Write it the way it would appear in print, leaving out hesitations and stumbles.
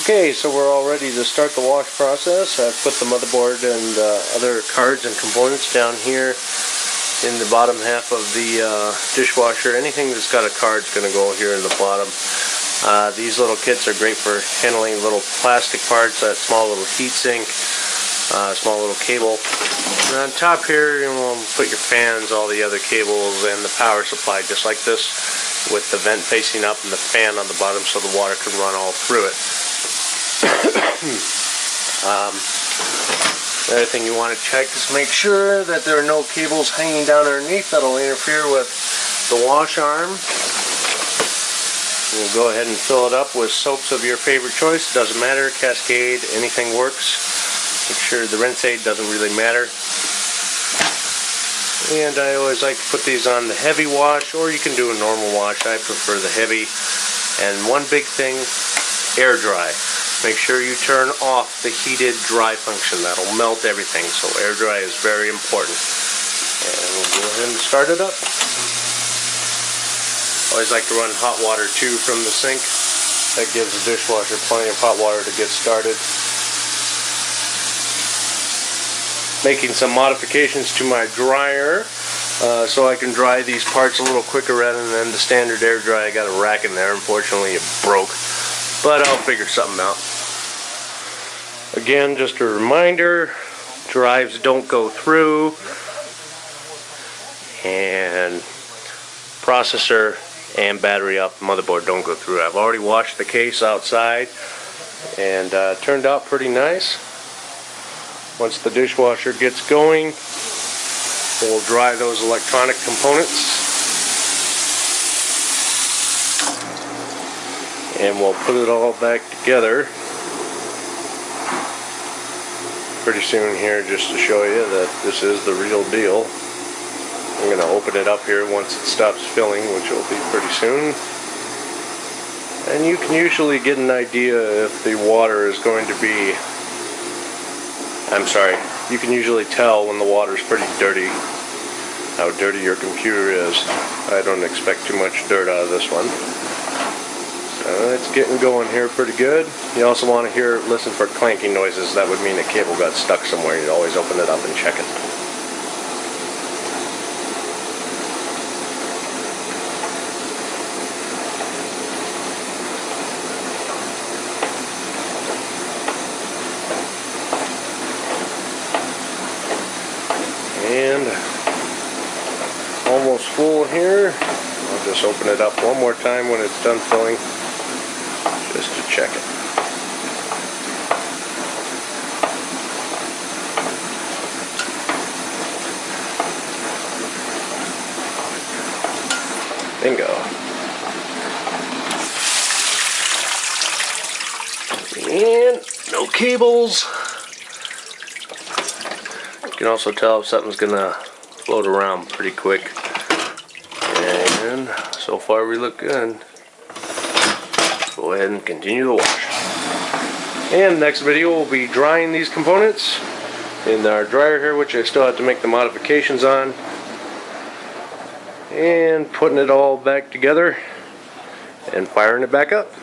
Okay, so we're all ready to start the wash process. I've put the motherboard and other cards and components down here in the bottom half of the dishwasher. Anything that's got a card is going to go here in the bottom. These little kits are great for handling little plastic parts, that small little heat sink, small little cable. And on top here, you will put your fans, all the other cables, and the power supply, just like this, with the vent facing up and the fan on the bottom so the water can run all through it. The other thing you want to check is make sure that there are no cables hanging down underneath that'll interfere with the wash arm. We'll go ahead and fill it up with soaps of your favorite choice. Doesn't matter, Cascade, anything works. Make sure the rinse aid doesn't really matter. And I always like to put these on the heavy wash, or you can do a normal wash. I prefer the heavy. And one big thing, air dry. Make sure you turn off the heated dry function. That'll melt everything. So air dry is very important. And we'll go ahead and start it up. Always like to run hot water too from the sink. That gives the dishwasher plenty of hot water to get started. Making some modifications to my dryer so I can dry these parts a little quicker rather than the standard air dry. I got a rack in there. Unfortunately it broke, but I'll figure something out. Again, just a reminder, drives don't go through, and processor and battery up, motherboard don't go through. I've already washed the case outside and turned out pretty nice. Once the dishwasher gets going, we'll dry those electronic components and we'll put it all back together pretty soon here, just to show you that this is the real deal. I'm going to open it up here once it stops filling, which will be pretty soon. And you can usually get an idea if the water is going to be, you can usually tell when the water is pretty dirty, how dirty your computer is. I don't expect too much dirt out of this one. So it's getting going here pretty good. You also want to listen for clanking noises. That would mean a cable got stuck somewhere. You'd always open it up and check it. And almost full here. I'll just open it up one more time when it's done filling, just to check it. Bingo. And no cables. You can also tell if something's gonna float around pretty quick. And so far we look good. Go ahead and continue the wash. And next video we'll be drying these components in our dryer here, which I still have to make the modifications on, and putting it all back together and firing it back up.